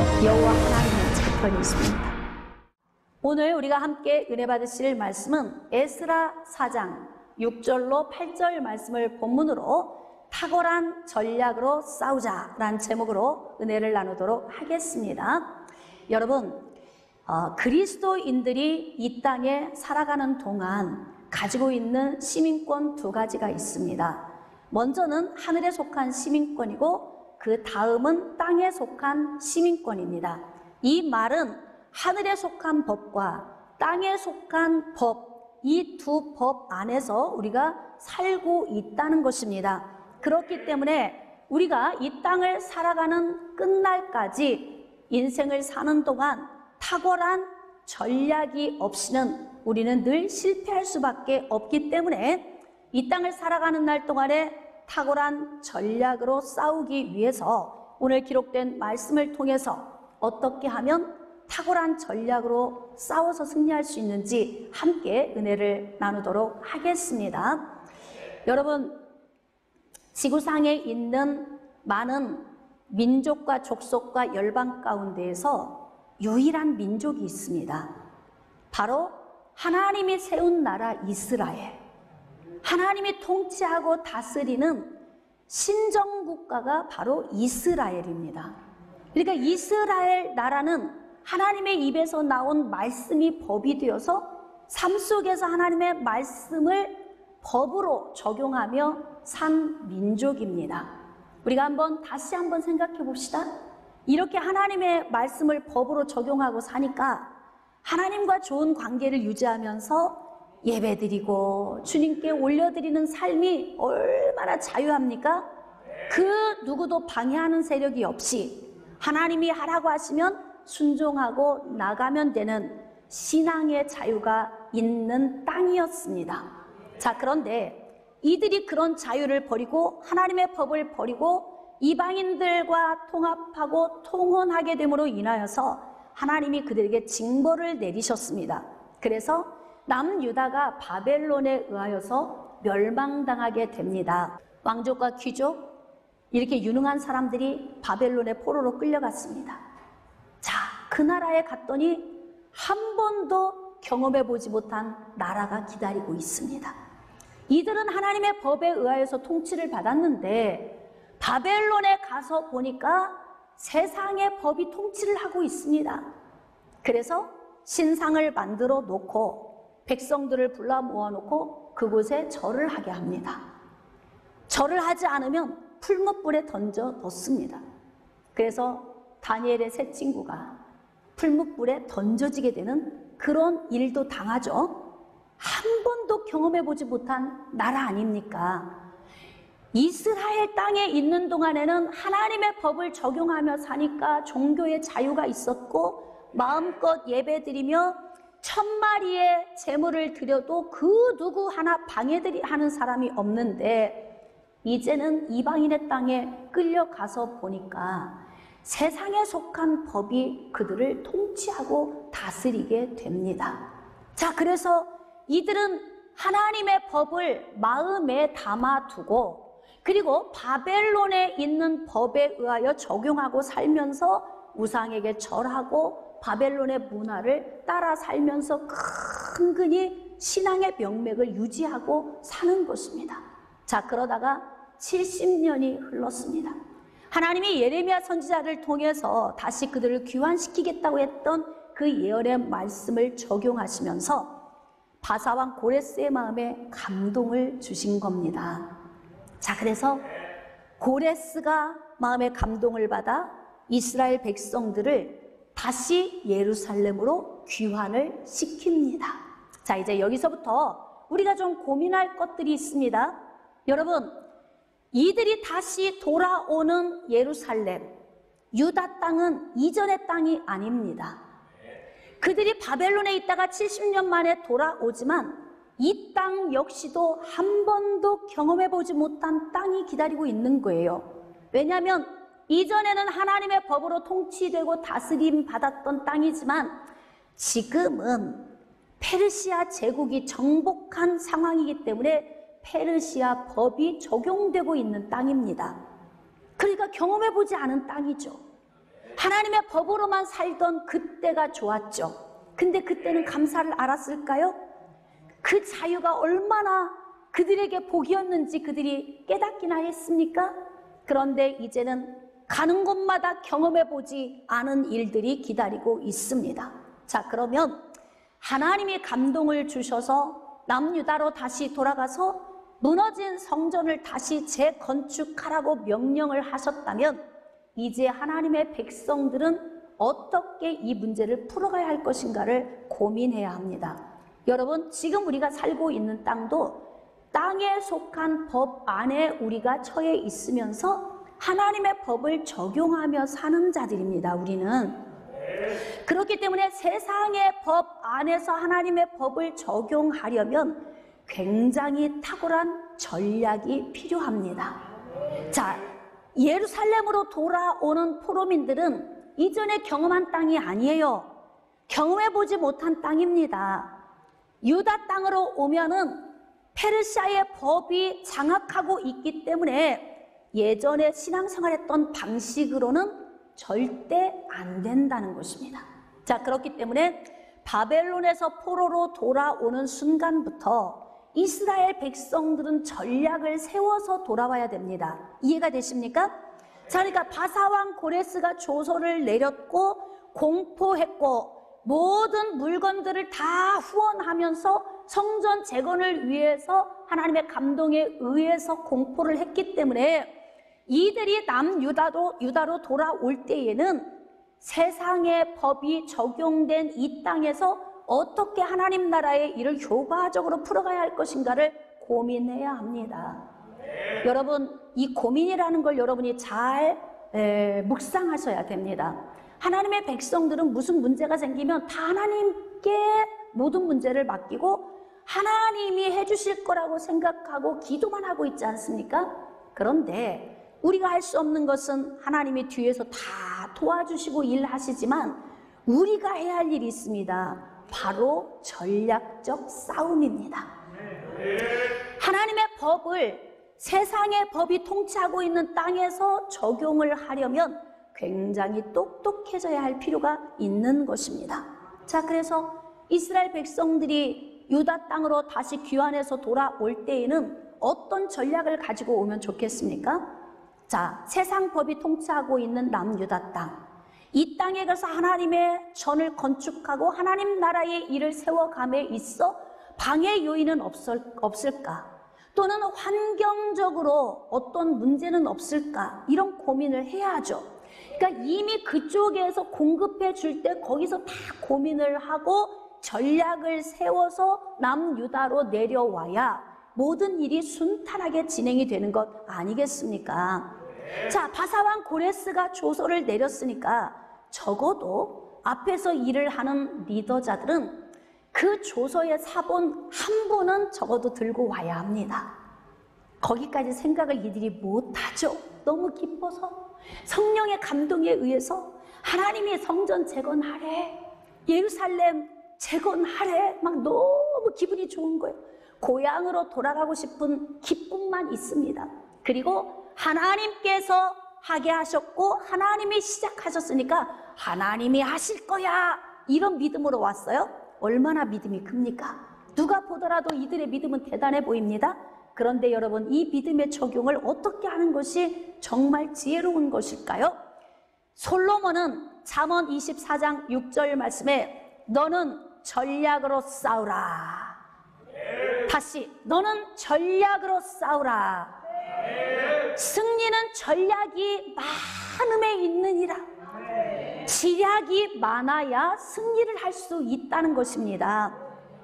여호와 하나님의 저편이 있습니다. 오늘 우리가 함께 은혜 받으실 말씀은 에스라 4장 6절로 8절 말씀을 본문으로 탁월한 전략으로 싸우자라는 제목으로 은혜를 나누도록 하겠습니다. 여러분, 그리스도인들이 이 땅에 살아가는 동안 가지고 있는 시민권 두 가지가 있습니다. 먼저는 하늘에 속한 시민권이고 그 다음은 땅에 속한 시민권입니다. 이 말은 하늘에 속한 법과 땅에 속한 법, 이 두 법 안에서 우리가 살고 있다는 것입니다. 그렇기 때문에 우리가 이 땅을 살아가는 끝날까지 인생을 사는 동안 탁월한 전략이 없이는 우리는 늘 실패할 수밖에 없기 때문에 이 땅을 살아가는 날 동안에 탁월한 전략으로 싸우기 위해서 오늘 기록된 말씀을 통해서 어떻게 하면 탁월한 전략으로 싸워서 승리할 수 있는지 함께 은혜를 나누도록 하겠습니다. 여러분, 지구상에 있는 많은 민족과 족속과 열방 가운데에서 유일한 민족이 있습니다. 바로 하나님이 세운 나라 이스라엘. 하나님이 통치하고 다스리는 신정국가가 바로 이스라엘입니다. 그러니까 이스라엘 나라는 하나님의 입에서 나온 말씀이 법이 되어서 삶 속에서 하나님의 말씀을 법으로 적용하며 산 민족입니다. 우리가 다시 한번 생각해 봅시다. 이렇게 하나님의 말씀을 법으로 적용하고 사니까 하나님과 좋은 관계를 유지하면서 예배드리고 주님께 올려드리는 삶이 얼마나 자유합니까? 그 누구도 방해하는 세력이 없이 하나님이 하라고 하시면 순종하고 나가면 되는 신앙의 자유가 있는 땅이었습니다. 자, 그런데 이들이 그런 자유를 버리고 하나님의 법을 버리고 이방인들과 통합하고 통혼하게 됨으로 인하여서 하나님이 그들에게 징벌을 내리셨습니다. 그래서 남유다가 바벨론에 의하여서 멸망당하게 됩니다. 왕족과 귀족, 이렇게 유능한 사람들이 바벨론의 포로로 끌려갔습니다. 자, 그 나라에 갔더니 한 번도 경험해 보지 못한 나라가 기다리고 있습니다. 이들은 하나님의 법에 의하여서 통치를 받았는데 바벨론에 가서 보니까 세상의 법이 통치를 하고 있습니다. 그래서 신상을 만들어 놓고 백성들을 불러 모아놓고 그곳에 절을 하게 합니다. 절을 하지 않으면 풀무불에 던져 넣습니다. 그래서 다니엘의 세 친구가 풀무불에 던져지게 되는 그런 일도 당하죠. 한 번도 경험해보지 못한 나라 아닙니까? 이스라엘 땅에 있는 동안에는 하나님의 법을 적용하며 사니까 종교의 자유가 있었고 마음껏 예배드리며 1000마리의 제물을 드려도 그 누구 하나 방해하는 사람이 없는데 이제는 이방인의 땅에 끌려가서 보니까 세상에 속한 법이 그들을 통치하고 다스리게 됩니다. 자, 그래서 이들은 하나님의 법을 마음에 담아두고 그리고 바벨론에 있는 법에 의하여 적용하고 살면서 우상에게 절하고 바벨론의 문화를 따라 살면서 근근히 신앙의 명맥을 유지하고 사는 것입니다. 자, 그러다가 70년이 흘렀습니다. 하나님이 예레미야 선지자를 통해서 다시 그들을 귀환시키겠다고 했던 그 예언의 말씀을 적용하시면서 바사왕 고레스의 마음에 감동을 주신 겁니다. 자, 그래서 고레스가 마음에 감동을 받아 이스라엘 백성들을 다시 예루살렘으로 귀환을 시킵니다. 자, 이제 여기서부터 우리가 좀 고민할 것들이 있습니다. 여러분, 이들이 다시 돌아오는 예루살렘, 유다 땅은 이전의 땅이 아닙니다. 그들이 바벨론에 있다가 70년 만에 돌아오지만 이 땅 역시도 한 번도 경험해보지 못한 땅이 기다리고 있는 거예요. 왜냐하면 이전에는 하나님의 법으로 통치되고 다스림 받았던 땅이지만 지금은 페르시아 제국이 정복한 상황이기 때문에 페르시아 법이 적용되고 있는 땅입니다. 그러니까 경험해보지 않은 땅이죠. 하나님의 법으로만 살던 그때가 좋았죠. 근데 그때는 감사를 알았을까요? 그 자유가 얼마나 그들에게 복이었는지 그들이 깨닫기나 했습니까? 그런데 이제는 가는 곳마다 경험해보지 않은 일들이 기다리고 있습니다. 자, 그러면 하나님이 감동을 주셔서 남유다로 다시 돌아가서 무너진 성전을 다시 재건축하라고 명령을 하셨다면 이제 하나님의 백성들은 어떻게 이 문제를 풀어가야 할 것인가를 고민해야 합니다. 여러분, 지금 우리가 살고 있는 땅도 땅에 속한 법 안에 우리가 처해 있으면서 하나님의 법을 적용하며 사는 자들입니다. 우리는. 그렇기 때문에 세상의 법 안에서 하나님의 법을 적용하려면 굉장히 탁월한 전략이 필요합니다. 자, 예루살렘으로 돌아오는 포로민들은 이전에 경험한 땅이 아니에요. 경험해보지 못한 땅입니다. 유다 땅으로 오면은 페르시아의 법이 장악하고 있기 때문에 예전에 신앙생활했던 방식으로는 절대 안 된다는 것입니다. 자, 그렇기 때문에 바벨론에서 포로로 돌아오는 순간부터 이스라엘 백성들은 전략을 세워서 돌아와야 됩니다. 이해가 되십니까? 자, 그러니까 바사왕 고레스가 조서를 내렸고 공포했고 모든 물건들을 다 후원하면서 성전 재건을 위해서 하나님의 감동에 의해서 공포를 했기 때문에 이들이 유다로 돌아올 때에는 세상의 법이 적용된 이 땅에서 어떻게 하나님 나라의 일을 효과적으로 풀어가야 할 것인가를 고민해야 합니다. 여러분, 이 고민이라는 걸 여러분이 잘 묵상하셔야 됩니다. 하나님의 백성들은 무슨 문제가 생기면 다 하나님께 모든 문제를 맡기고 하나님이 해주실 거라고 생각하고 기도만 하고 있지 않습니까? 그런데 우리가 할 수 없는 것은 하나님이 뒤에서 다 도와주시고 일하시지만 우리가 해야 할 일이 있습니다. 바로 전략적 싸움입니다. 하나님의 법을 세상의 법이 통치하고 있는 땅에서 적용을 하려면 굉장히 똑똑해져야 할 필요가 있는 것입니다. 자, 그래서 이스라엘 백성들이 유다 땅으로 다시 귀환해서 돌아올 때에는 어떤 전략을 가지고 오면 좋겠습니까? 자, 세상 법이 통치하고 있는 남유다 땅, 이 땅에 가서 하나님의 전을 건축하고 하나님 나라의 일을 세워감에 있어 방해 요인은 없을까? 또는 환경적으로 어떤 문제는 없을까? 이런 고민을 해야죠. 그러니까 이미 그쪽에서 공급해 줄 때 거기서 다 고민을 하고 전략을 세워서 남유다로 내려와야 모든 일이 순탄하게 진행이 되는 것 아니겠습니까? 자, 바사왕 고레스가 조서를 내렸으니까 적어도 앞에서 일을 하는 리더자들은 그 조서의 사본 한 분은 적어도 들고 와야 합니다. 거기까지 생각을 이들이 못하죠. 너무 기뻐서 성령의 감동에 의해서 하나님이 성전 재건하래, 예루살렘 재건하래, 막 너무 기분이 좋은 거예요. 고향으로 돌아가고 싶은 기쁨만 있습니다. 그리고 하나님께서 하게 하셨고 하나님이 시작하셨으니까 하나님이 하실 거야, 이런 믿음으로 왔어요. 얼마나 믿음이 큽니까? 누가 보더라도 이들의 믿음은 대단해 보입니다. 그런데 여러분, 이 믿음의 적용을 어떻게 하는 것이 정말 지혜로운 것일까요? 솔로몬은 잠언 24장 6절 말씀에 너는 전략으로 싸우라. 다시, 너는 전략으로 싸우라. 승리는 전략이 많음에 있느니라. 지략이 많아야 승리를 할 수 있다는 것입니다.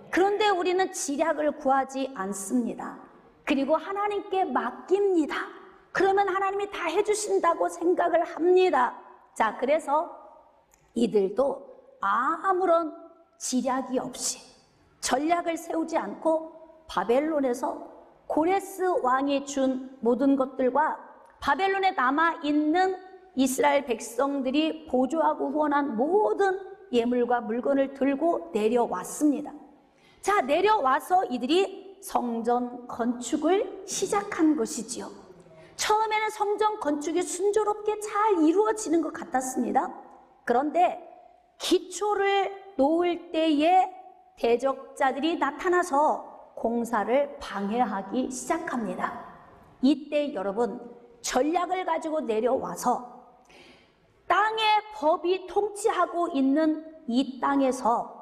그런데 우리는 지략을 구하지 않습니다. 그리고 하나님께 맡깁니다. 그러면 하나님이 다 해주신다고 생각을 합니다. 자, 그래서 이들도 아무런 지략이 없이 전략을 세우지 않고 바벨론에서 고레스 왕이 준 모든 것들과 바벨론에 남아있는 이스라엘 백성들이 보조하고 후원한 모든 예물과 물건을 들고 내려왔습니다. 자, 내려와서 이들이 성전 건축을 시작한 것이지요. 처음에는 성전 건축이 순조롭게 잘 이루어지는 것 같았습니다. 그런데 기초를 놓을 때에 대적자들이 나타나서 공사를 방해하기 시작합니다. 이때 여러분, 전략을 가지고 내려와서 땅의 법이 통치하고 있는 이 땅에서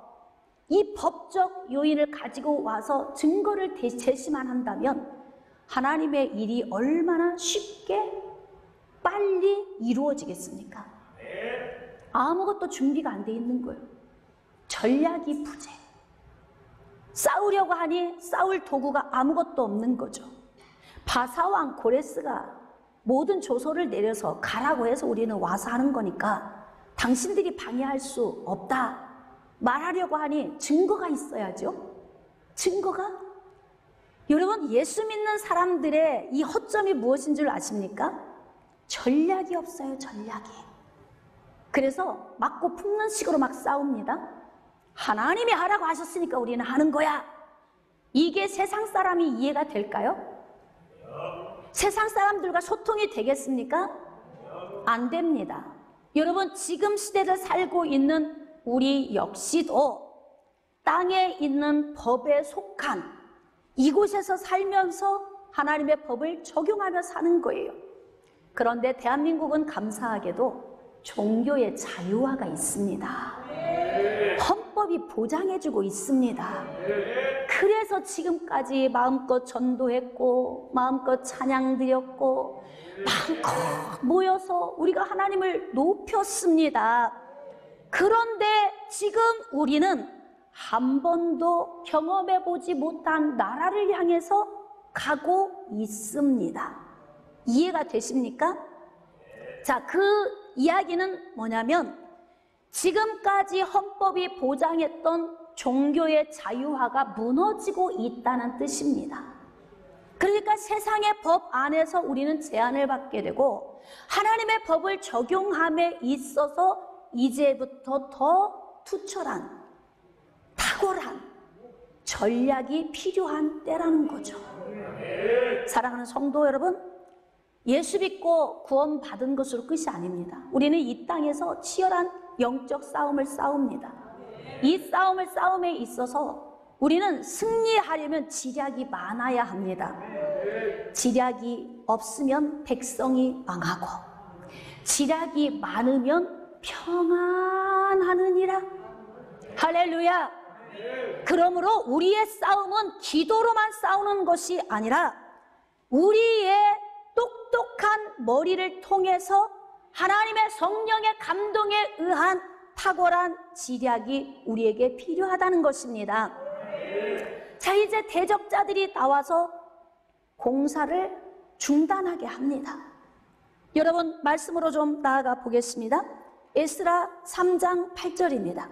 이 법적 요인을 가지고 와서 증거를 제시만 한다면 하나님의 일이 얼마나 쉽게 빨리 이루어지겠습니까? 아무것도 준비가 안 돼 있는 거예요. 전략이 부재. 싸우려고 하니 싸울 도구가 아무것도 없는 거죠. 바사왕 고레스가 모든 조서를 내려서 가라고 해서 우리는 와서 하는 거니까 당신들이 방해할 수 없다 말하려고 하니 증거가 있어야죠. 증거가? 여러분, 예수 믿는 사람들의 이 허점이 무엇인 줄 아십니까? 전략이 없어요. 전략이. 그래서 맞고 품는 식으로 막 싸웁니다. 하나님이 하라고 하셨으니까 우리는 하는 거야. 이게 세상 사람이 이해가 될까요? 세상 사람들과 소통이 되겠습니까? 안 됩니다. 여러분, 지금 시대를 살고 있는 우리 역시도 땅에 있는 법에 속한 이곳에서 살면서 하나님의 법을 적용하며 사는 거예요. 그런데 대한민국은 감사하게도 종교의 자유화가 있습니다. 헌법이 보장해주고 있습니다. 그래서 지금까지 마음껏 전도했고 마음껏 찬양 드렸고 마음껏 모여서 우리가 하나님을 높였습니다. 그런데 지금 우리는 한 번도 경험해보지 못한 나라를 향해서 가고 있습니다. 이해가 되십니까? 자, 그 이야기는 뭐냐면 지금까지 헌법이 보장했던 종교의 자유화가 무너지고 있다는 뜻입니다. 그러니까 세상의 법 안에서 우리는 제한을 받게 되고 하나님의 법을 적용함에 있어서 이제부터 더 투철한, 탁월한 전략이 필요한 때라는 거죠. 사랑하는 성도 여러분, 예수 믿고 구원받은 것으로 끝이 아닙니다. 우리는 이 땅에서 치열한 영적 싸움을 싸웁니다. 이 싸움에 있어서 우리는 승리하려면 지략이 많아야 합니다. 지략이 없으면 백성이 망하고 지략이 많으면 평안하느니라. 할렐루야. 그러므로 우리의 싸움은 기도로만 싸우는 것이 아니라 우리의 똑똑한 머리를 통해서 하나님의 성령의 감동에 의한 탁월한 지략이 우리에게 필요하다는 것입니다. 자, 이제 대적자들이 나와서 공사를 중단하게 합니다. 여러분, 말씀으로 좀 나아가 보겠습니다. 에스라 3장 8절입니다.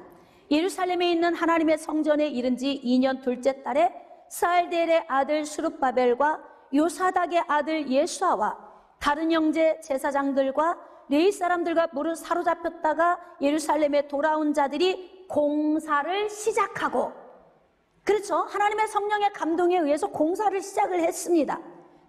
예루살렘에 있는 하나님의 성전에 이른 지 2년 둘째 달에 스알디엘의 아들 스룹바벨과 요사닥의 아들 예수아와 다른 형제 제사장들과 레위 사람들과 무릇 사로잡혔다가 예루살렘에 돌아온 자들이 공사를 시작하고, 그렇죠, 하나님의 성령의 감동에 의해서 공사를 시작을 했습니다.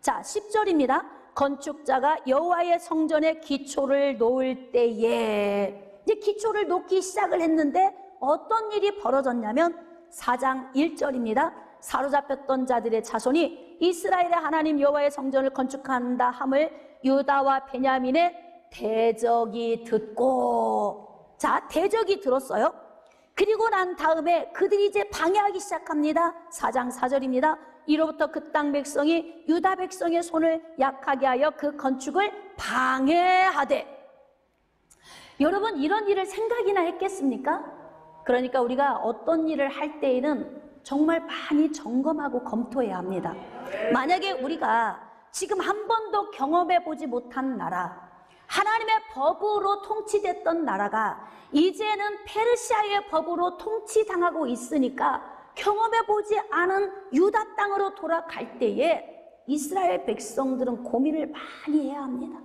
자, 10절입니다. 건축자가 여호와의 성전에 기초를 놓을 때에, 이제 기초를 놓기 시작을 했는데 어떤 일이 벌어졌냐면 4장 1절입니다. 사로잡혔던 자들의 자손이 이스라엘의 하나님 여호와의 성전을 건축한다 함을 유다와 베냐민의 대적이 듣고, 자, 대적이 들었어요. 그리고 난 다음에 그들이 이제 방해하기 시작합니다. 4장 4절입니다. 이로부터 그 땅 백성이 유다 백성의 손을 약하게 하여 그 건축을 방해하되. 여러분, 이런 일을 생각이나 했겠습니까? 그러니까 우리가 어떤 일을 할 때에는 정말 많이 점검하고 검토해야 합니다. 만약에 우리가 지금 한 번도 경험해보지 못한 나라, 하나님의 법으로 통치됐던 나라가 이제는 페르시아의 법으로 통치당하고 있으니까 경험해보지 않은 유다 땅으로 돌아갈 때에 이스라엘 백성들은 고민을 많이 해야 합니다.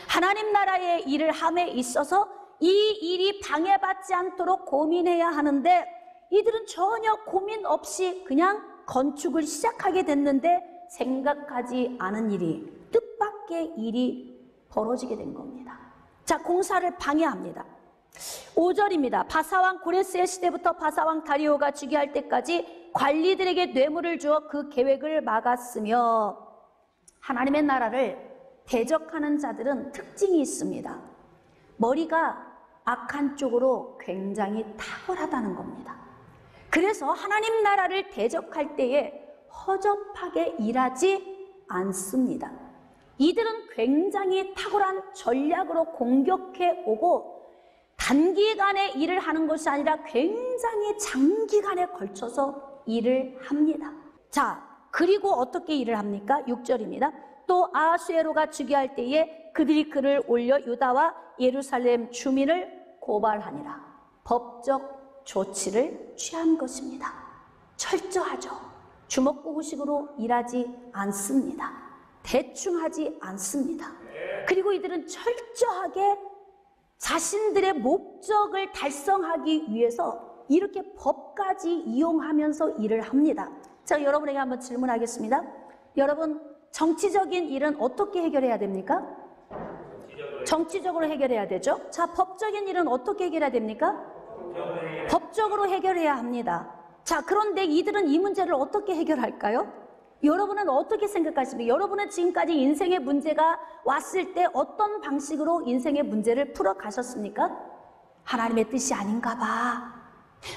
하나님 나라의 일을 함에 있어서 이 일이 방해받지 않도록 고민해야 하는데 이들은 전혀 고민 없이 그냥 건축을 시작하게 됐는데 생각하지 않은 일이, 뜻밖의 시끄럽게 일이 벌어지게 된 겁니다. 자, 공사를 방해합니다. 5절입니다. 바사왕 고레스의 시대부터 바사왕 다리오가 즉위할 때까지 관리들에게 뇌물을 주어 그 계획을 막았으며, 하나님의 나라를 대적하는 자들은 특징이 있습니다. 머리가 악한 쪽으로 굉장히 탁월하다는 겁니다. 그래서 하나님 나라를 대적할 때에 허접하게 일하지 않습니다. 이들은 굉장히 탁월한 전략으로 공격해 오고, 단기간에 일을 하는 것이 아니라 굉장히 장기간에 걸쳐서 일을 합니다. 자, 그리고 어떻게 일을 합니까? 6절입니다. 또 아하수에로가 즉위할 때에 그들이 그를 올려 유다와 예루살렘 주민을 고발하니라. 법적 조치를 취한 것입니다. 철저하죠. 주먹구구식으로 일하지 않습니다. 대충 하지 않습니다. 그리고 이들은 철저하게 자신들의 목적을 달성하기 위해서 이렇게 법까지 이용하면서 일을 합니다. 자, 여러분에게 한번 질문하겠습니다. 여러분, 정치적인 일은 어떻게 해결해야 됩니까? 정치적으로 해결해야 되죠. 자, 법적인 일은 어떻게 해결해야 됩니까? 법적으로 해결해야 합니다. 자, 그런데 이들은 이 문제를 어떻게 해결할까요? 여러분은 어떻게 생각하십니까? 여러분은 지금까지 인생의 문제가 왔을 때 어떤 방식으로 인생의 문제를 풀어 가셨습니까? 하나님의 뜻이 아닌가 봐.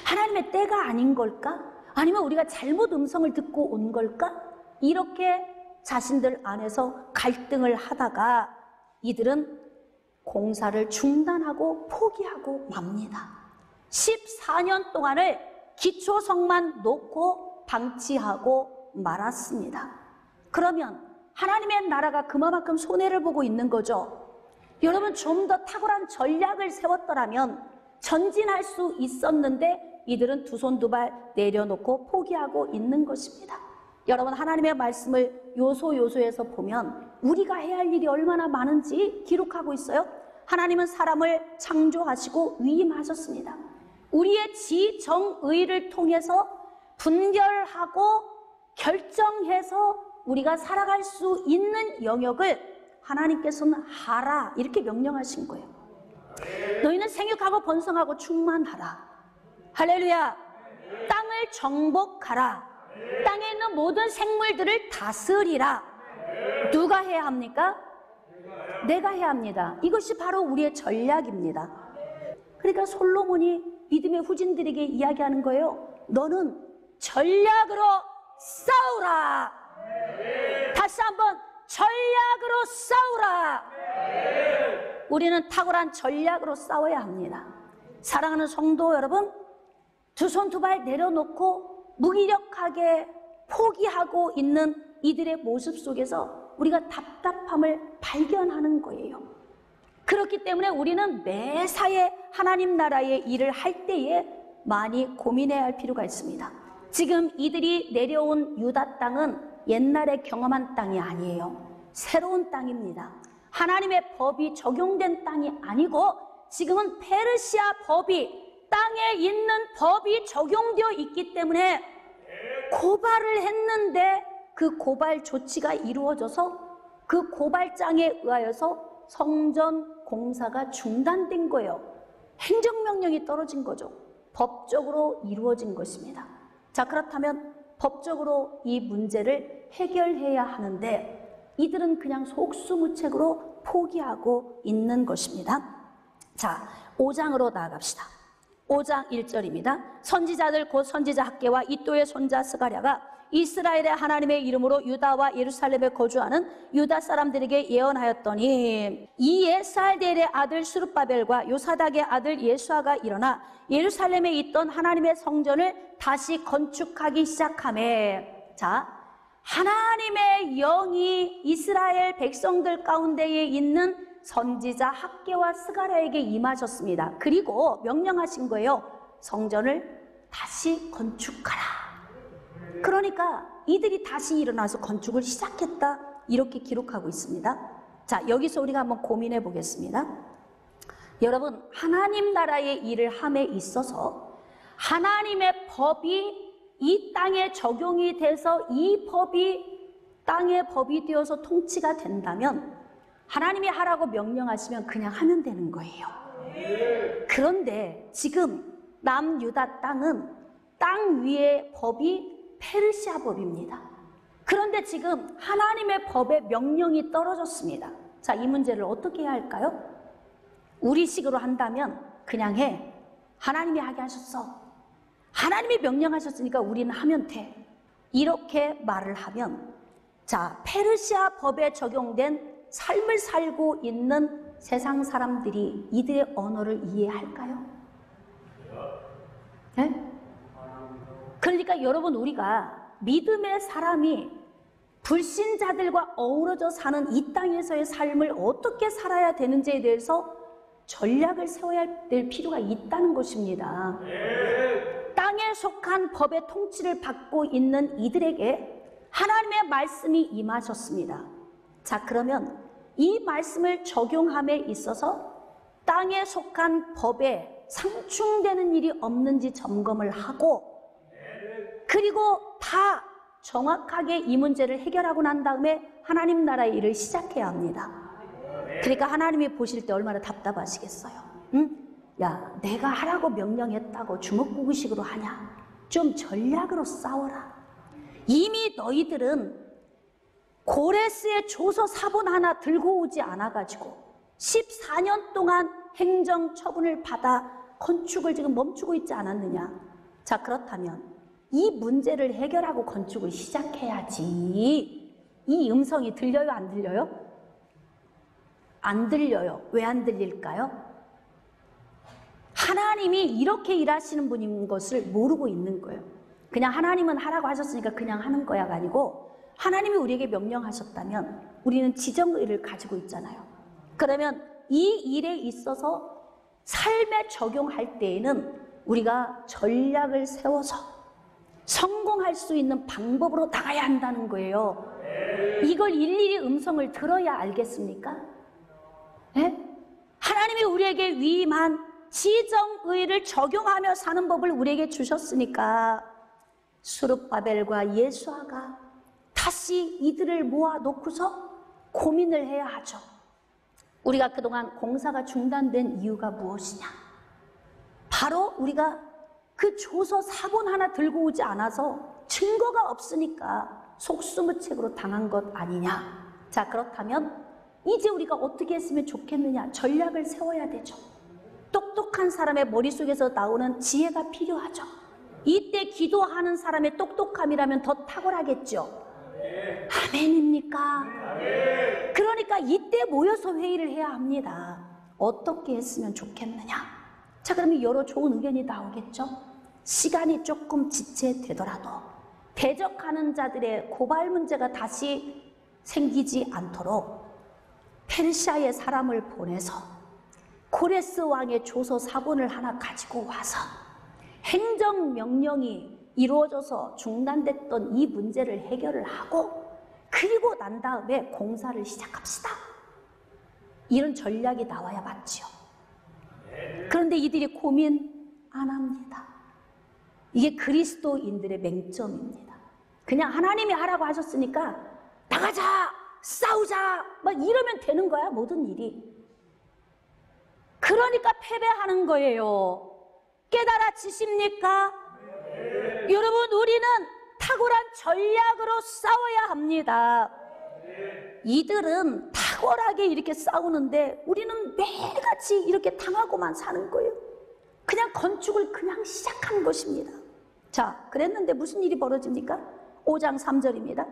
하나님의 때가 아닌 걸까? 아니면 우리가 잘못 음성을 듣고 온 걸까? 이렇게 자신들 안에서 갈등을 하다가 이들은 공사를 중단하고 포기하고 맙니다. 14년 동안을 기초성만 놓고 방치하고 말았습니다. 그러면 하나님의 나라가 그만큼 손해를 보고 있는 거죠. 여러분, 좀 더 탁월한 전략을 세웠더라면 전진할 수 있었는데 이들은 두 손 두 발 내려놓고 포기하고 있는 것입니다. 여러분, 하나님의 말씀을 요소요소에서 보면 우리가 해야 할 일이 얼마나 많은지 기록하고 있어요. 하나님은 사람을 창조하시고 위임하셨습니다. 우리의 지정의를 통해서 분별하고 결정해서 우리가 살아갈 수 있는 영역을 하나님께서는 하라, 이렇게 명령하신 거예요. 너희는 생육하고 번성하고 충만하라. 할렐루야. 땅을 정복하라. 땅에 있는 모든 생물들을 다스리라. 누가 해야 합니까? 내가 해야 합니다. 이것이 바로 우리의 전략입니다. 그러니까 솔로몬이 믿음의 후진들에게 이야기하는 거예요. 너는 전략으로 싸우라. 다시 한번 전략으로 싸우라. 우리는 탁월한 전략으로 싸워야 합니다. 사랑하는 성도 여러분, 두 손 두 발 내려놓고 무기력하게 포기하고 있는 이들의 모습 속에서 우리가 답답함을 발견하는 거예요. 그렇기 때문에 우리는 매사에 하나님 나라의 일을 할 때에 많이 고민해야 할 필요가 있습니다. 지금 이들이 내려온 유다 땅은 옛날에 경험한 땅이 아니에요. 새로운 땅입니다. 하나님의 법이 적용된 땅이 아니고 지금은 페르시아 법이, 땅에 있는 법이 적용되어 있기 때문에 고발을 했는데 그 고발 조치가 이루어져서 그 고발장에 의하여서 성전 공사가 중단된 거예요. 행정명령이 떨어진 거죠. 법적으로 이루어진 것입니다. 자, 그렇다면 법적으로 이 문제를 해결해야 하는데 이들은 그냥 속수무책으로 포기하고 있는 것입니다. 자, 5장으로 나아갑시다. 5장 1절입니다. 선지자들 곧 선지자 학개와 이또의 손자 스가랴가 이스라엘의 하나님의 이름으로 유다와 예루살렘에 거주하는 유다 사람들에게 예언하였더니, 이 예살델의 아들 스룹바벨과 요사닥의 아들 예수아가 일어나 예루살렘에 있던 하나님의 성전을 다시 건축하기 시작하매. 자, 하나님의 영이 이스라엘 백성들 가운데에 있는 선지자 학개와 스가랴에게 임하셨습니다. 그리고 명령하신 거예요. 성전을 다시 건축하라. 그러니까 이들이 다시 일어나서 건축을 시작했다, 이렇게 기록하고 있습니다. 자, 여기서 우리가 한번 고민해 보겠습니다. 여러분, 하나님 나라의 일을 함에 있어서 하나님의 법이 이 땅에 적용이 돼서 이 법이 땅의 법이 되어서 통치가 된다면 하나님이 하라고 명령하시면 그냥 하면 되는 거예요. 그런데 지금 남유다 땅은 땅 위의 법이 페르시아 법입니다. 그런데 지금 하나님의 법에 명령이 떨어졌습니다. 자, 이 문제를 어떻게 해야 할까요? 우리식으로 한다면 그냥 해. 하나님이 하게 하셨어. 하나님이 명령하셨으니까 우리는 하면 돼. 이렇게 말을 하면, 자, 페르시아 법에 적용된 삶을 살고 있는 세상 사람들이 이들의 언어를 이해할까요? 네? 그러니까 여러분, 우리가 믿음의 사람이 불신자들과 어우러져 사는 이 땅에서의 삶을 어떻게 살아야 되는지에 대해서 전략을 세워야 될 필요가 있다는 것입니다. 땅에 속한 법의 통치를 받고 있는 이들에게 하나님의 말씀이 임하셨습니다. 자, 그러면 이 말씀을 적용함에 있어서 땅에 속한 법에 상충되는 일이 없는지 점검을 하고, 그리고 다 정확하게 이 문제를 해결하고 난 다음에 하나님 나라의 일을 시작해야 합니다. 그러니까 하나님이 보실 때 얼마나 답답하시겠어요. 응? 야, 내가 하라고 명령했다고 주먹구구식으로 하냐? 좀 전략으로 싸워라. 이미 너희들은 고레스의 조서 사본 하나 들고 오지 않아가지고 14년 동안 행정처분을 받아 건축을 지금 멈추고 있지 않았느냐? 자, 그렇다면 이 문제를 해결하고 건축을 시작해야지. 이 음성이 들려요, 안 들려요? 안 들려요. 왜 안 들릴까요? 하나님이 이렇게 일하시는 분인 것을 모르고 있는 거예요. 그냥 하나님은 하라고 하셨으니까 그냥 하는 거야가 아니고, 하나님이 우리에게 명령하셨다면 우리는 지정의를 가지고 있잖아요. 그러면 이 일에 있어서 삶에 적용할 때에는 우리가 전략을 세워서 성공할 수 있는 방법으로 나가야 한다는 거예요. 이걸 일일이 음성을 들어야 알겠습니까? 네? 하나님이 우리에게 위임한 지정의를 적용하며 사는 법을 우리에게 주셨으니까 수룹바벨과 예수아가 다시 이들을 모아놓고서 고민을 해야 하죠. 우리가 그동안 공사가 중단된 이유가 무엇이냐? 바로 우리가 그 조서 사본 하나 들고 오지 않아서 증거가 없으니까 속수무책으로 당한 것 아니냐? 자, 그렇다면 이제 우리가 어떻게 했으면 좋겠느냐? 전략을 세워야 되죠. 똑똑한 사람의 머릿속에서 나오는 지혜가 필요하죠. 이때 기도하는 사람의 똑똑함이라면 더 탁월하겠죠. 아멘입니까? 그러니까 이때 모여서 회의를 해야 합니다. 어떻게 했으면 좋겠느냐? 자, 그러면 여러 좋은 의견이 나오겠죠. 시간이 조금 지체되더라도 대적하는 자들의 고발 문제가 다시 생기지 않도록 페르시아의 사람을 보내서 고레스 왕의 조서 사본을 하나 가지고 와서 행정명령이 이루어져서 중단됐던 이 문제를 해결을 하고, 그리고 난 다음에 공사를 시작합시다. 이런 전략이 나와야 맞죠. 그런데 이들이 고민 안 합니다. 이게 그리스도인들의 맹점입니다. 그냥 하나님이 하라고 하셨으니까 나가자, 싸우자, 막 이러면 되는 거야, 모든 일이. 그러니까 패배하는 거예요. 깨달아지십니까? 여러분, 우리는 탁월한 전략으로 싸워야 합니다. 이들은 탁월하게 이렇게 싸우는데 우리는 매일같이 이렇게 당하고만 사는 거예요. 그냥 건축을 그냥 시작한 것입니다. 자, 그랬는데 무슨 일이 벌어집니까? 5장 3절입니다.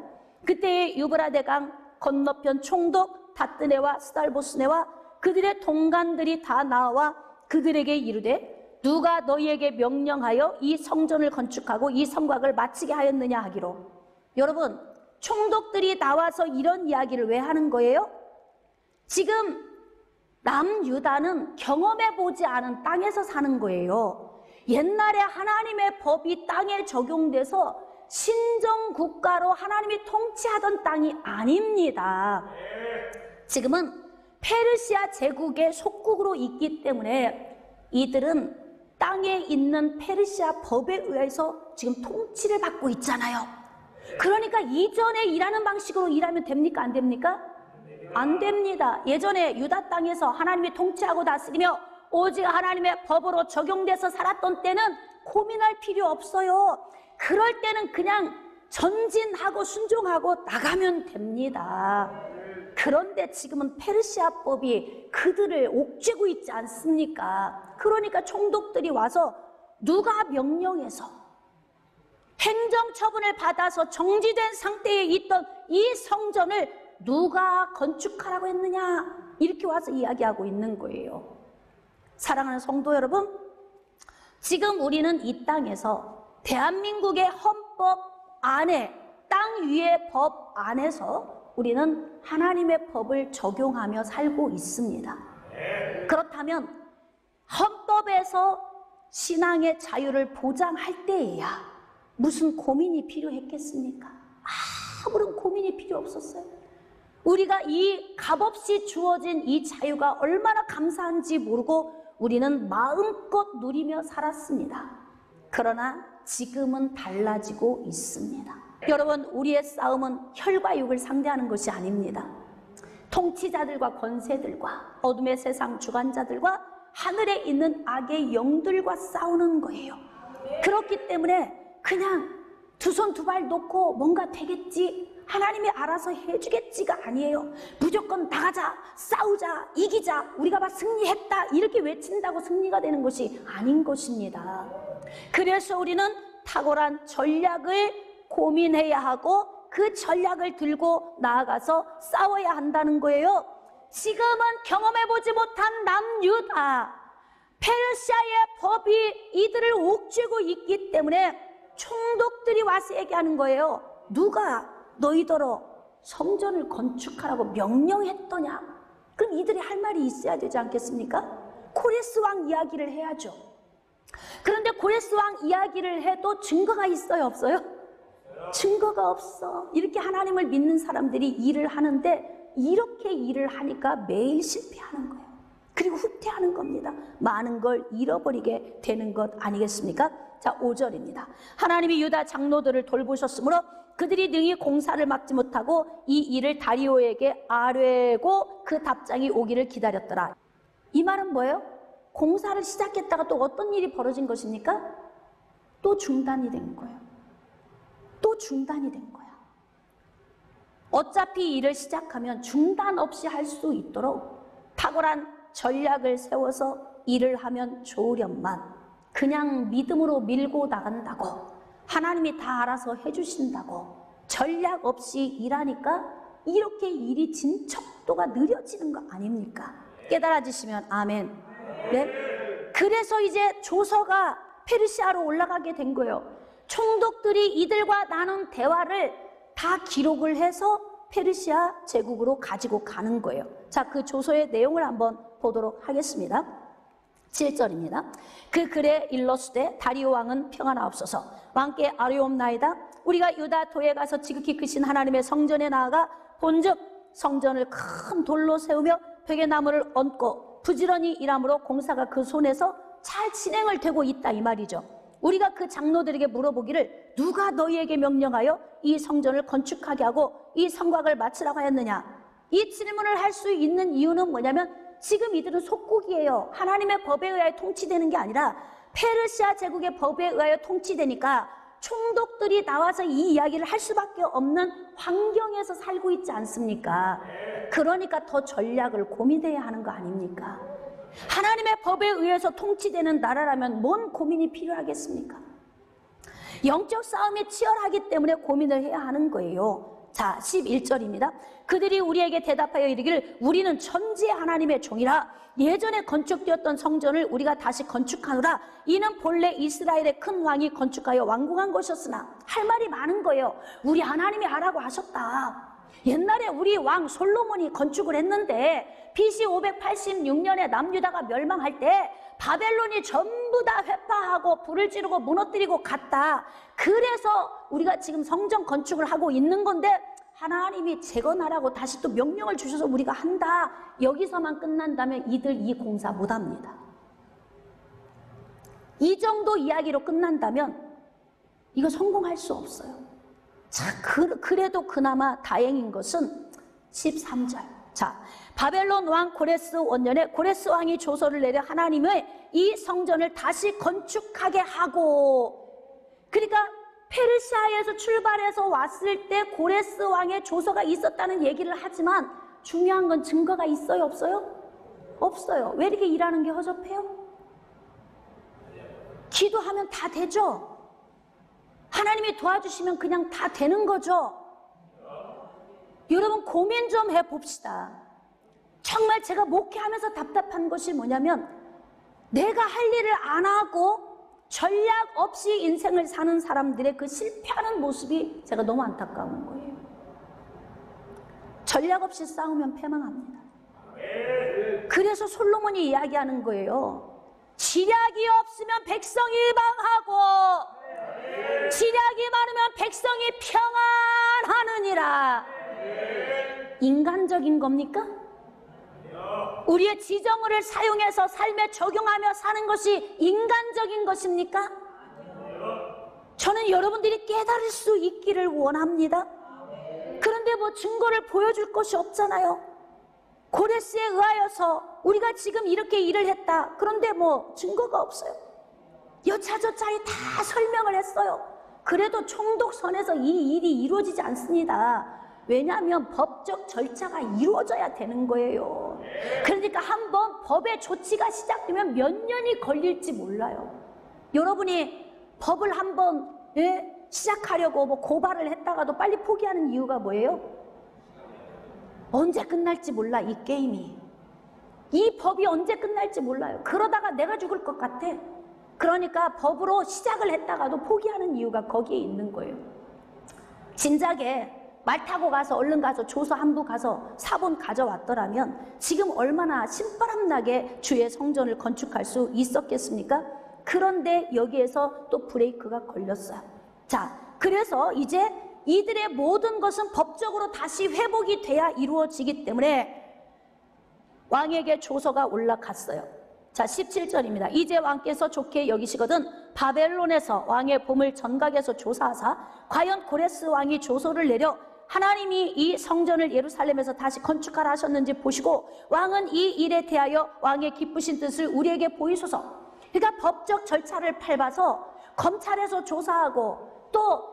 그때 유브라데 강 건너편 총독 다뜨네와 스달보스네와 그들의 동관들이 다 나와 그들에게 이르되 누가 너희에게 명령하여 이 성전을 건축하고 이 성곽을 마치게 하였느냐 하기로. 여러분, 총독들이 나와서 이런 이야기를 왜 하는 거예요? 지금 남유다는 경험해보지 않은 땅에서 사는 거예요. 옛날에 하나님의 법이 땅에 적용돼서 신정국가로 하나님이 통치하던 땅이 아닙니다. 지금은 페르시아 제국의 속국으로 있기 때문에 이들은 땅에 있는 페르시아 법에 의해서 지금 통치를 받고 있잖아요. 그러니까 이전에 일하는 방식으로 일하면 됩니까? 안 됩니까? 안 됩니다. 예전에 유다 땅에서 하나님이 통치하고 다스리며 오직 하나님의 법으로 적용돼서 살았던 때는 고민할 필요 없어요. 그럴 때는 그냥 전진하고 순종하고 나가면 됩니다. 그런데 지금은 페르시아법이 그들을 옥죄고 있지 않습니까? 그러니까 총독들이 와서 누가 명령해서 행정처분을 받아서 정지된 상태에 있던 이 성전을 누가 건축하라고 했느냐, 이렇게 와서 이야기하고 있는 거예요. 사랑하는 성도 여러분, 지금 우리는 이 땅에서 대한민국의 헌법 안에, 땅 위의 법 안에서 우리는 하나님의 법을 적용하며 살고 있습니다. 그렇다면 헌법에서 신앙의 자유를 보장할 때에야 무슨 고민이 필요했겠습니까? 아무런 고민이 필요 없었어요. 우리가 이 값없이 주어진 이 자유가 얼마나 감사한지 모르고 우리는 마음껏 누리며 살았습니다. 그러나 지금은 달라지고 있습니다. 여러분, 우리의 싸움은 혈과 육을 상대하는 것이 아닙니다. 통치자들과 권세들과 어둠의 세상 주관자들과 하늘에 있는 악의 영들과 싸우는 거예요. 그렇기 때문에 그냥 두 손 두 발 놓고 뭔가 되겠지, 하나님이 알아서 해주겠지가 아니에요. 무조건 나가자, 싸우자, 이기자, 우리가 막 승리했다 이렇게 외친다고 승리가 되는 것이 아닌 것입니다. 그래서 우리는 탁월한 전략을 고민해야 하고 그 전략을 들고 나아가서 싸워야 한다는 거예요. 지금은 경험해보지 못한 남유다, 페르시아의 법이 이들을 옥죄고 있기 때문에 총독들이 와서 얘기하는 거예요. 누가 너희더러 성전을 건축하라고 명령했더냐? 그럼 이들이 할 말이 있어야 되지 않겠습니까? 고레스 왕 이야기를 해야죠. 그런데 고레스 왕 이야기를 해도 증거가 있어요, 없어요? 증거가 없어. 이렇게 하나님을 믿는 사람들이 일을 하는데 이렇게 일을 하니까 매일 실패하는 거예요. 그리고 후퇴하는 겁니다. 많은 걸 잃어버리게 되는 것 아니겠습니까? 자, 5절입니다. 하나님이 유다 장로들을 돌보셨으므로 그들이 능히 공사를 막지 못하고 이 일을 다리오에게 아뢰고 그 답장이 오기를 기다렸더라. 이 말은 뭐예요? 공사를 시작했다가 또 어떤 일이 벌어진 것입니까? 또 중단이 된 거예요. 또 중단이 된 거야. 어차피 일을 시작하면 중단 없이 할 수 있도록 탁월한 전략을 세워서 일을 하면 좋으련만 그냥 믿음으로 밀고 나간다고, 하나님이 다 알아서 해주신다고 전략 없이 일하니까 이렇게 일이 진척도가 느려지는 거 아닙니까? 깨달아지시면 아멘. 네? 그래서 이제 조서가 페르시아로 올라가게 된 거예요. 총독들이 이들과 나눈 대화를 다 기록을 해서 페르시아 제국으로 가지고 가는 거예요. 자, 그 조서의 내용을 한번 보도록 하겠습니다. 7절입니다. 그 글에 일러스되 다리오 왕은 평안하옵소서. 왕께 아뢰옵나이다. 우리가 유다 도에 가서 지극히 크신 하나님의 성전에 나아가 본즉 성전을 큰 돌로 세우며 벽에 나무를 얹고 부지런히 일함으로 공사가 그 손에서 잘 진행을 되고 있다, 이 말이죠. 우리가 그 장로들에게 물어보기를 누가 너희에게 명령하여 이 성전을 건축하게 하고 이 성곽을 마치라고 하였느냐? 이 질문을 할 수 있는 이유는 뭐냐면 지금 이들은 속국이에요. 하나님의 법에 의하여 통치되는 게 아니라 페르시아 제국의 법에 의하여 통치되니까 총독들이 나와서 이 이야기를 할 수밖에 없는 환경에서 살고 있지 않습니까? 그러니까 더 전략을 고민해야 하는 거 아닙니까? 하나님의 법에 의해서 통치되는 나라라면 뭔 고민이 필요하겠습니까? 영적 싸움이 치열하기 때문에 고민을 해야 하는 거예요. 자, 11절입니다. 그들이 우리에게 대답하여 이르기를 우리는 천지의 하나님의 종이라 예전에 건축되었던 성전을 우리가 다시 건축하노라. 이는 본래 이스라엘의 큰 왕이 건축하여 완공한 것이었으나, 할 말이 많은 거예요. 우리 하나님이 하라고 하셨다. 옛날에 우리 왕 솔로몬이 건축을 했는데 BC 586년에 남유다가 멸망할 때 바벨론이 전부 다 회파하고 불을 지르고 무너뜨리고 갔다. 그래서 우리가 지금 성전 건축을 하고 있는 건데 하나님이 재건하라고 다시 또 명령을 주셔서 우리가 한다. 여기서만 끝난다면 이들 이 공사 못합니다. 이 정도 이야기로 끝난다면 이거 성공할 수 없어요. 자, 그래도 그나마 다행인 것은 13절. 자, 바벨론 왕 고레스 원년에 고레스 왕이 조서를 내려 하나님의 이 성전을 다시 건축하게 하고, 그러니까 페르시아에서 출발해서 왔을 때 고레스 왕의 조서가 있었다는 얘기를 하지만 중요한 건 증거가 있어요, 없어요? 없어요. 왜 이렇게 일하는 게 허접해요? 기도하면 다 되죠? 하나님이 도와주시면 그냥 다 되는 거죠? 여러분 고민 좀 해봅시다. 정말 제가 목회하면서 답답한 것이 뭐냐면, 내가 할 일을 안 하고 전략 없이 인생을 사는 사람들의 그 실패하는 모습이 제가 너무 안타까운 거예요. 전략 없이 싸우면 패망합니다. 그래서 솔로몬이 이야기하는 거예요. 지략이 없으면 백성이 방하고 지략이 많으면 백성이 평안하느니라. 인간적인 겁니까? 우리의 지정의를 사용해서 삶에 적용하며 사는 것이 인간적인 것입니까? 저는 여러분들이 깨달을 수 있기를 원합니다. 그런데 뭐 증거를 보여줄 것이 없잖아요. 고레스에 의하여서 우리가 지금 이렇게 일을 했다. 그런데 뭐 증거가 없어요. 여차저차히 다 설명을 했어요. 그래도 총독선에서 이 일이 이루어지지 않습니다. 왜냐하면 법적 절차가 이루어져야 되는 거예요. 그러니까 한번 법의 조치가 시작되면 몇 년이 걸릴지 몰라요. 여러분이 법을 한번 시작하려고 뭐 고발을 했다가도 빨리 포기하는 이유가 뭐예요? 언제 끝날지 몰라, 이 게임이. 이 법이 언제 끝날지 몰라요. 그러다가 내가 죽을 것 같아. 그러니까 법으로 시작을 했다가도 포기하는 이유가 거기에 있는 거예요. 진작에 말 타고 가서 얼른 가서 조서 한부 가서 사본 가져왔더라면 지금 얼마나 신바람나게 주의 성전을 건축할 수 있었겠습니까? 그런데 여기에서 또 브레이크가 걸렸어요. 자, 그래서 이제 이들의 모든 것은 법적으로 다시 회복이 돼야 이루어지기 때문에 왕에게 조서가 올라갔어요. 자, 17절입니다. 이제 왕께서 좋게 여기시거든 바벨론에서 왕의 보물 전각에서 조사하사 과연 고레스 왕이 조서를 내려 하나님이 이 성전을 예루살렘에서 다시 건축하라 하셨는지 보시고 왕은 이 일에 대하여 왕의 기쁘신 뜻을 우리에게 보이소서. 그러니까 법적 절차를 밟아서 검찰에서 조사하고 또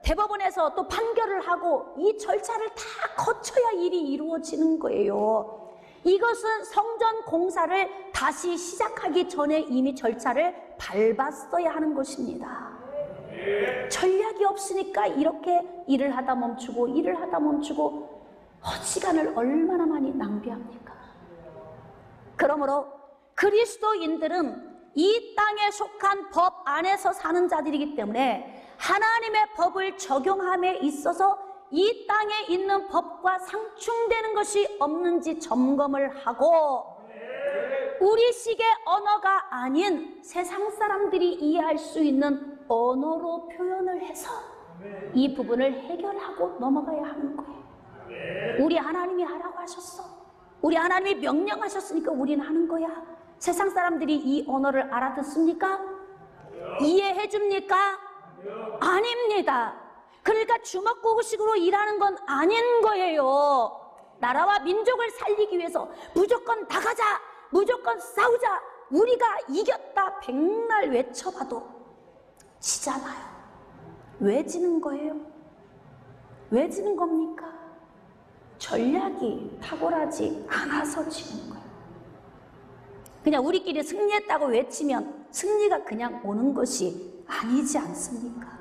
대법원에서 또 판결을 하고 이 절차를 다 거쳐야 일이 이루어지는 거예요. 이것은 성전 공사를 다시 시작하기 전에 이미 절차를 밟았어야 하는 것입니다. 전략이 없으니까 이렇게 일을 하다 멈추고 일을 하다 멈추고 시간을 얼마나 많이 낭비합니까? 그러므로 그리스도인들은 이 땅에 속한 법 안에서 사는 자들이기 때문에 하나님의 법을 적용함에 있어서 이 땅에 있는 법과 상충되는 것이 없는지 점검을 하고 우리식의 언어가 아닌 세상 사람들이 이해할 수 있는 언어로 표현을 해서 이 부분을 해결하고 넘어가야 하는 거예요. 우리 하나님이 하라고 하셨어. 우리 하나님이 명령하셨으니까 우리는 하는 거야. 세상 사람들이 이 언어를 알아듣습니까? 이해해 줍니까? 아닙니다. 그러니까 주먹구구식으로 일하는 건 아닌 거예요. 나라와 민족을 살리기 위해서 무조건 나가자, 무조건 싸우자, 우리가 이겼다 백날 외쳐봐도 지잖아요. 왜 지는 거예요? 왜 지는 겁니까? 전략이 탁월하지 않아서 지는 거예요. 그냥 우리끼리 승리했다고 외치면 승리가 그냥 오는 것이 아니지 않습니까?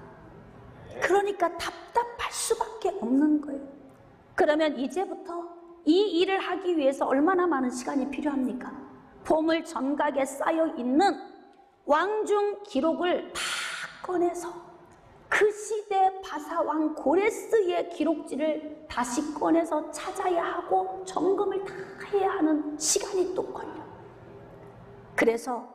그러니까 답답할 수밖에 없는 거예요. 그러면 이제부터 이 일을 하기 위해서 얼마나 많은 시간이 필요합니까? 보물 전각에 쌓여있는 왕중 기록을 다 꺼내서 그 시대 바사왕 고레스의 기록지를 다시 꺼내서 찾아야 하고 점검을 다 해야 하는 시간이 또 걸려요. 그래서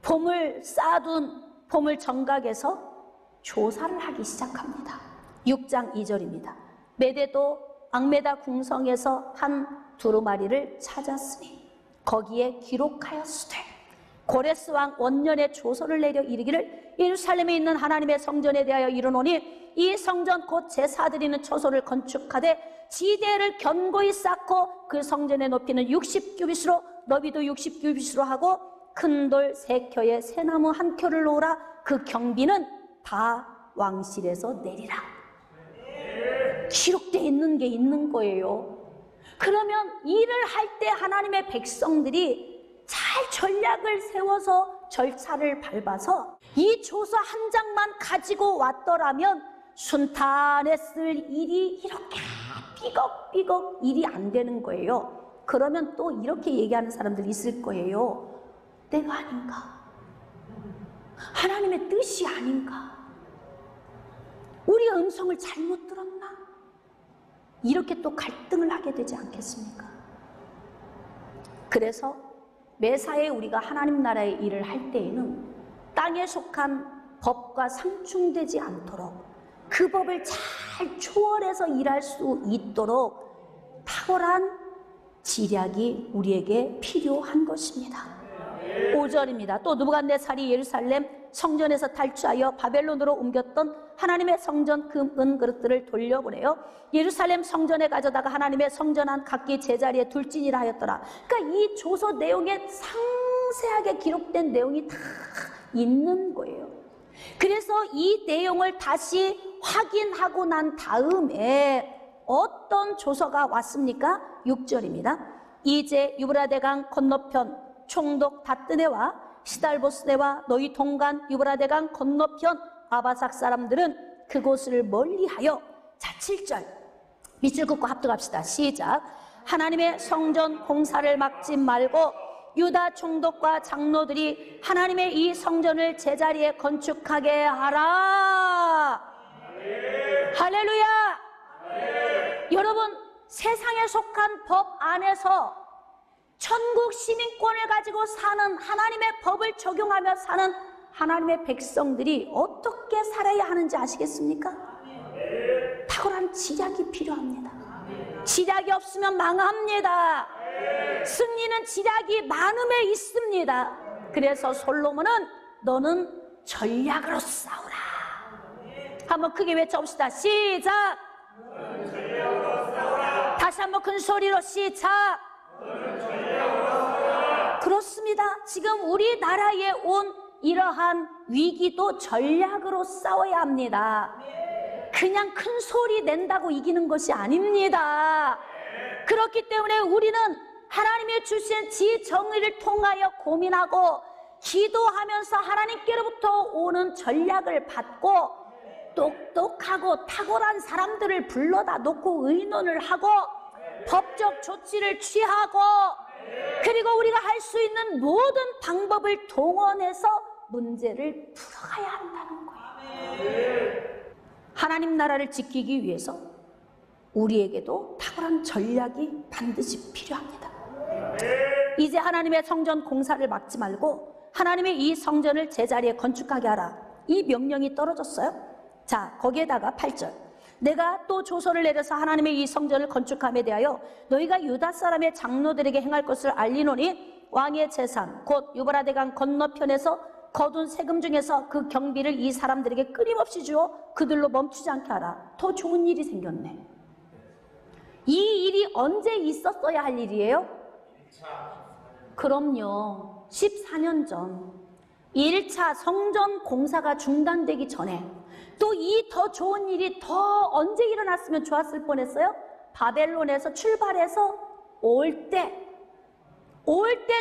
보물 쌓아둔 보물 전각에서 조사를 하기 시작합니다. 6장 2절입니다. 메대도 앙메다 궁성에서 한 두루마리를 찾았으니 거기에 기록하였으되 고레스 왕 원년에 조서를 내려 이르기를 예루살렘에 있는 하나님의 성전에 대하여 이르노니 이 성전 곧 제사 드리는 처소를 건축하되 지대를 견고히 쌓고 그 성전의 높이는 60규빗으로 너비도 60규빗으로 하고 큰 돌 3켜에 새나무 1켜를 놓으라. 그 경비는 다 왕실에서 내리라. 기록되어 있는 게 있는 거예요. 그러면 일을 할 때 하나님의 백성들이 잘 전략을 세워서 절차를 밟아서 이 조서 한 장만 가지고 왔더라면 순탄했을 일이 이렇게 삐걱삐걱 일이 안 되는 거예요. 그러면 또 이렇게 얘기하는 사람들이 있을 거예요. 내가 아닌가? 하나님의 뜻이 아닌가? 우리가 음성을 잘못 들었나? 이렇게 또 갈등을 하게 되지 않겠습니까? 그래서 매사에 우리가 하나님 나라의 일을 할 때에는 땅에 속한 법과 상충되지 않도록 그 법을 잘 초월해서 일할 수 있도록 탁월한 지략이 우리에게 필요한 것입니다. 5절입니다. 또 느부갓네살이 예루살렘 성전에서 탈취하여 바벨론으로 옮겼던 하나님의 성전 금 그릇들을 돌려보내요. 예루살렘 성전에 가져다가 하나님의 성전 안 각기 제자리에 둘지니라 하였더라. 그러니까 이 조서 내용에 상세하게 기록된 내용이 다 있는 거예요. 그래서 이 내용을 다시 확인하고 난 다음에 어떤 조서가 왔습니까? 6절입니다. 이제 유브라데강 건너편 총독 다뜨네와 시달보스네와 너희 동간 유브라데강 건너편 아바삭 사람들은 그곳을 멀리하여, 자 7절 밑줄 긋고 합독합시다. 시작. 하나님의 성전 공사를 막지 말고 유다 총독과 장로들이 하나님의 이 성전을 제자리에 건축하게 하라. 할렐루야. 여러분, 세상에 속한 법 안에서 천국 시민권을 가지고 사는, 하나님의 법을 적용하며 사는 하나님의 백성들이 어떻게 살아야 하는지 아시겠습니까? 탁월한 지략이 필요합니다. 지략이 없으면 망합니다. 승리는 지략이 많음에 있습니다. 그래서 솔로몬은 너는 전략으로 싸우라. 한번 크게 외쳐봅시다. 시작. 다시 한번 큰 소리로 시작. 그렇습니다. 지금 우리나라에 온 이러한 위기도 전략으로 싸워야 합니다. 그냥 큰 소리 낸다고 이기는 것이 아닙니다. 그렇기 때문에 우리는 하나님이 주신 지정의를 통하여 고민하고 기도하면서 하나님께로부터 오는 전략을 받고 똑똑하고 탁월한 사람들을 불러다 놓고 의논을 하고 법적 조치를 취하고, 그리고 우리가 할 수 있는 모든 방법을 동원해서 문제를 풀어가야 한다는 거예요. 하나님 나라를 지키기 위해서 우리에게도 탁월한 전략이 반드시 필요합니다. 이제 하나님의 성전 공사를 막지 말고 하나님의 이 성전을 제자리에 건축하게 하라. 이 명령이 떨어졌어요. 자, 거기에다가 8절. 내가 또 조서를 내려서 하나님의 이 성전을 건축함에 대하여 너희가 유다 사람의 장로들에게 행할 것을 알리노니 왕의 재산 곧 유브라데강 건너편에서 거둔 세금 중에서 그 경비를 이 사람들에게 끊임없이 주어 그들로 멈추지 않게 하라. 더 좋은 일이 생겼네. 이 일이 언제 있었어야 할 일이에요? 그럼요. 14년 전 1차 성전 공사가 중단되기 전에 또 이 더 좋은 일이 더 언제 일어났으면 좋았을 뻔했어요? 바벨론에서 출발해서 올 때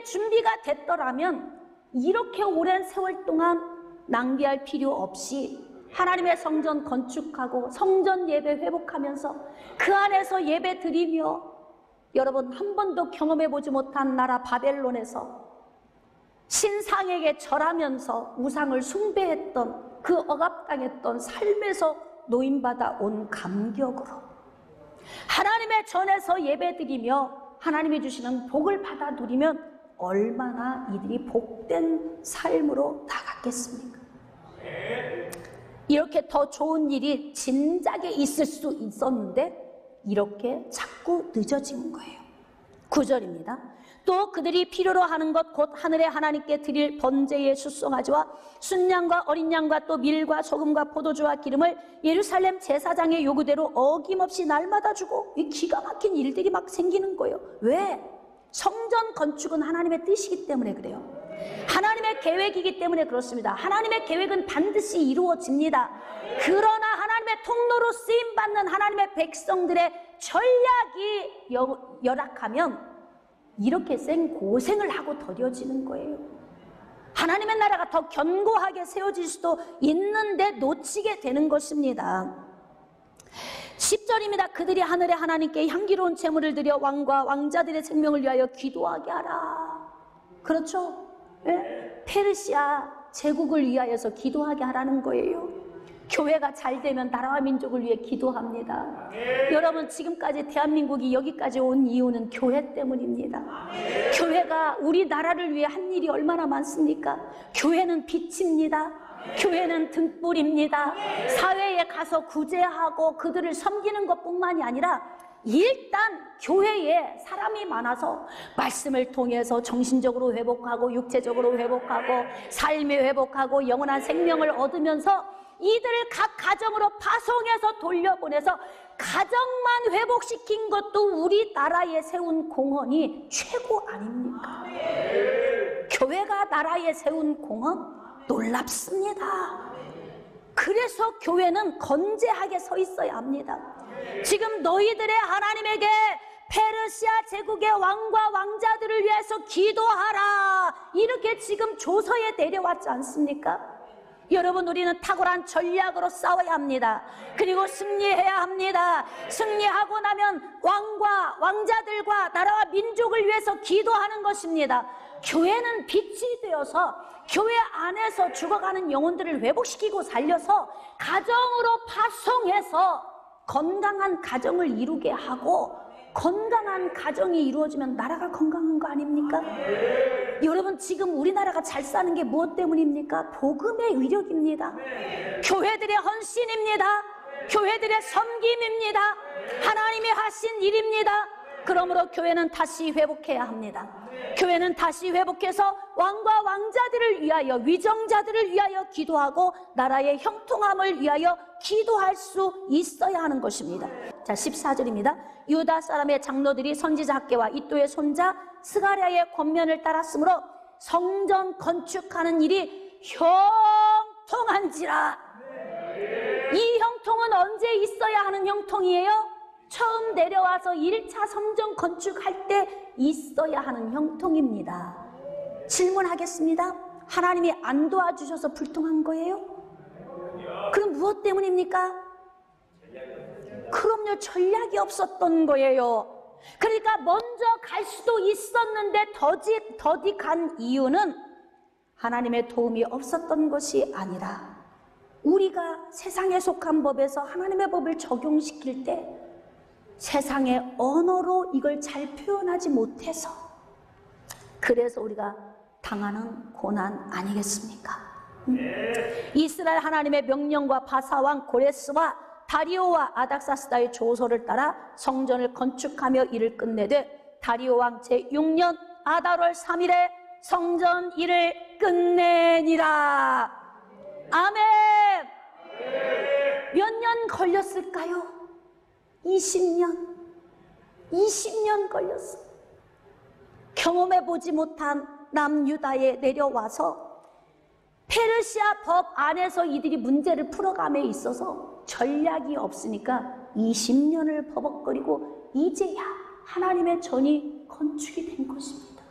준비가 됐더라면 이렇게 오랜 세월 동안 낭비할 필요 없이 하나님의 성전 건축하고 성전 예배 회복하면서 그 안에서 예배 드리며, 여러분 한 번도 경험해 보지 못한 나라 바벨론에서 신상에게 절하면서 우상을 숭배했던 그 억압당했던 삶에서 노임받아 온 감격으로 하나님의 전에서 예배드리며 하나님이 주시는 복을 받아 누리면 얼마나 이들이 복된 삶으로 나갔겠습니까? 이렇게 더 좋은 일이 진작에 있을 수 있었는데 이렇게 자꾸 늦어진 거예요. 9절입니다. 또 그들이 필요로 하는 것 곧 하늘의 하나님께 드릴 번제의 수송아지와 순양과 어린 양과 또 밀과 소금과 포도주와 기름을 예루살렘 제사장의 요구대로 어김없이 날마다 주고, 이 기가 막힌 일들이 막 생기는 거예요. 왜? 성전 건축은 하나님의 뜻이기 때문에 그래요. 하나님의 계획이기 때문에 그렇습니다. 하나님의 계획은 반드시 이루어집니다. 그러나 하나님의 통로로 쓰임받는 하나님의 백성들의 전략이 열악하면 이렇게 생고생을 하고 더뎌지는 거예요. 하나님의 나라가 더 견고하게 세워질 수도 있는데 놓치게 되는 것입니다. 10절입니다. 그들이 하늘의 하나님께 향기로운 제물을 드려 왕과 왕자들의 생명을 위하여 기도하게 하라. 그렇죠? 네? 페르시아 제국을 위하여서 기도하게 하라는 거예요. 교회가 잘 되면 나라와 민족을 위해 기도합니다. 여러분, 지금까지 대한민국이 여기까지 온 이유는 교회 때문입니다. 교회가 우리나라를 위해 한 일이 얼마나 많습니까? 교회는 빛입니다. 교회는 등불입니다. 사회에 가서 구제하고 그들을 섬기는 것뿐만이 아니라 일단 교회에 사람이 많아서 말씀을 통해서 정신적으로 회복하고 육체적으로 회복하고 삶이 회복하고 영원한 생명을 얻으면서 이들을 각 가정으로 파송해서 돌려보내서 가정만 회복시킨 것도 우리나라에 세운 공헌이 최고 아닙니까? 교회가 나라에 세운 공헌 놀랍습니다. 그래서 교회는 건재하게 서 있어야 합니다. 지금 너희들의 하나님에게 페르시아 제국의 왕과 왕자들을 위해서 기도하라, 이렇게 지금 조서에 내려왔지 않습니까? 여러분, 우리는 탁월한 전략으로 싸워야 합니다. 그리고 승리해야 합니다. 승리하고 나면 왕과 왕자들과 나라와 민족을 위해서 기도하는 것입니다. 교회는 빛이 되어서 교회 안에서 죽어가는 영혼들을 회복시키고 살려서 가정으로 파송해서 건강한 가정을 이루게 하고, 건강한 가정이 이루어지면 나라가 건강한 거 아닙니까? 여러분, 지금 우리나라가 잘 사는 게 무엇 때문입니까? 복음의 위력입니다. 교회들의 헌신입니다. 교회들의 섬김입니다. 하나님이 하신 일입니다. 그러므로 교회는 다시 회복해야 합니다. 교회는 다시 회복해서 왕과 왕자들을 위하여, 위정자들을 위하여 기도하고 나라의 형통함을 위하여 기도할 수 있어야 하는 것입니다. 자, 14절입니다. 유다 사람의 장로들이 선지자 학개와 이도의 손자 스가랴의 권면을 따랐으므로 성전 건축하는 일이 형통한지라. 이 형통은 언제 있어야 하는 형통이에요? 처음 내려와서 1차 성전 건축할 때 있어야 하는 형통입니다. 질문하겠습니다. 하나님이 안 도와주셔서 불통한 거예요? 그럼 무엇 때문입니까? 그럼요, 전략이 없었던 거예요. 그러니까 먼저 갈 수도 있었는데 더디 간 이유는 하나님의 도움이 없었던 것이 아니라 우리가 세상에 속한 법에서 하나님의 법을 적용시킬 때 세상의 언어로 이걸 잘 표현하지 못해서, 그래서 우리가 당하는 고난 아니겠습니까? 이스라엘 하나님의 명령과 바사왕 고레스와 다리오와 아닥사스다의 조서를 따라 성전을 건축하며 일을 끝내되 다리오 왕 제6년 아달월 3일에 성전 일을 끝내니라. 아멘. 몇 년 걸렸을까요? 20년 걸렸어. 경험해보지 못한 남유다에 내려와서 페르시아 법 안에서 이들이 문제를 풀어감에 있어서 전략이 없으니까 20년을 버벅거리고 이제야 하나님의 전이 건축이 된 것입니다.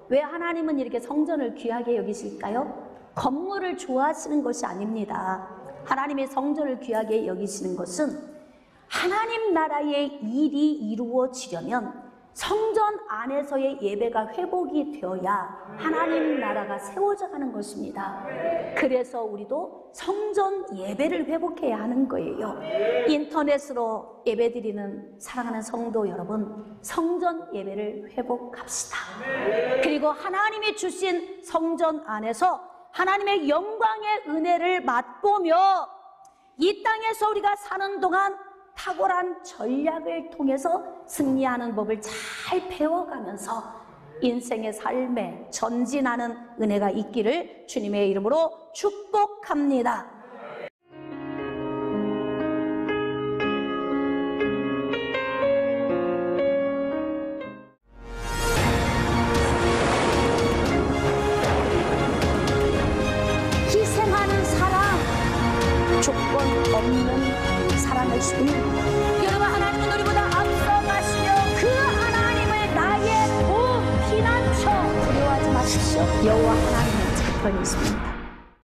왜 하나님은 이렇게 성전을 귀하게 여기실까요? 건물을 좋아하시는 것이 아닙니다. 하나님의 성전을 귀하게 여기시는 것은 하나님 나라의 일이 이루어지려면 성전 안에서의 예배가 회복이 되어야 하나님 나라가 세워져 가는 것입니다. 그래서 우리도 성전 예배를 회복해야 하는 거예요. 인터넷으로 예배드리는 사랑하는 성도 여러분, 성전 예배를 회복합시다. 그리고 하나님이 주신 성전 안에서 하나님의 영광의 은혜를 맛보며 이 땅에서 우리가 사는 동안 탁월한 전략을 통해서 승리하는 법을 잘 배워가면서 인생의 삶에 전진하는 은혜가 있기를 주님의 이름으로 축복합니다. 희생하는 사랑, 조건 없는 사랑을 수 있는 여러분, 하나님은 우리보다 앞서가시며 그 하나님을 나의 피난처 두려워하지 마십시오. 여호와 하나님의 편이 있습니다.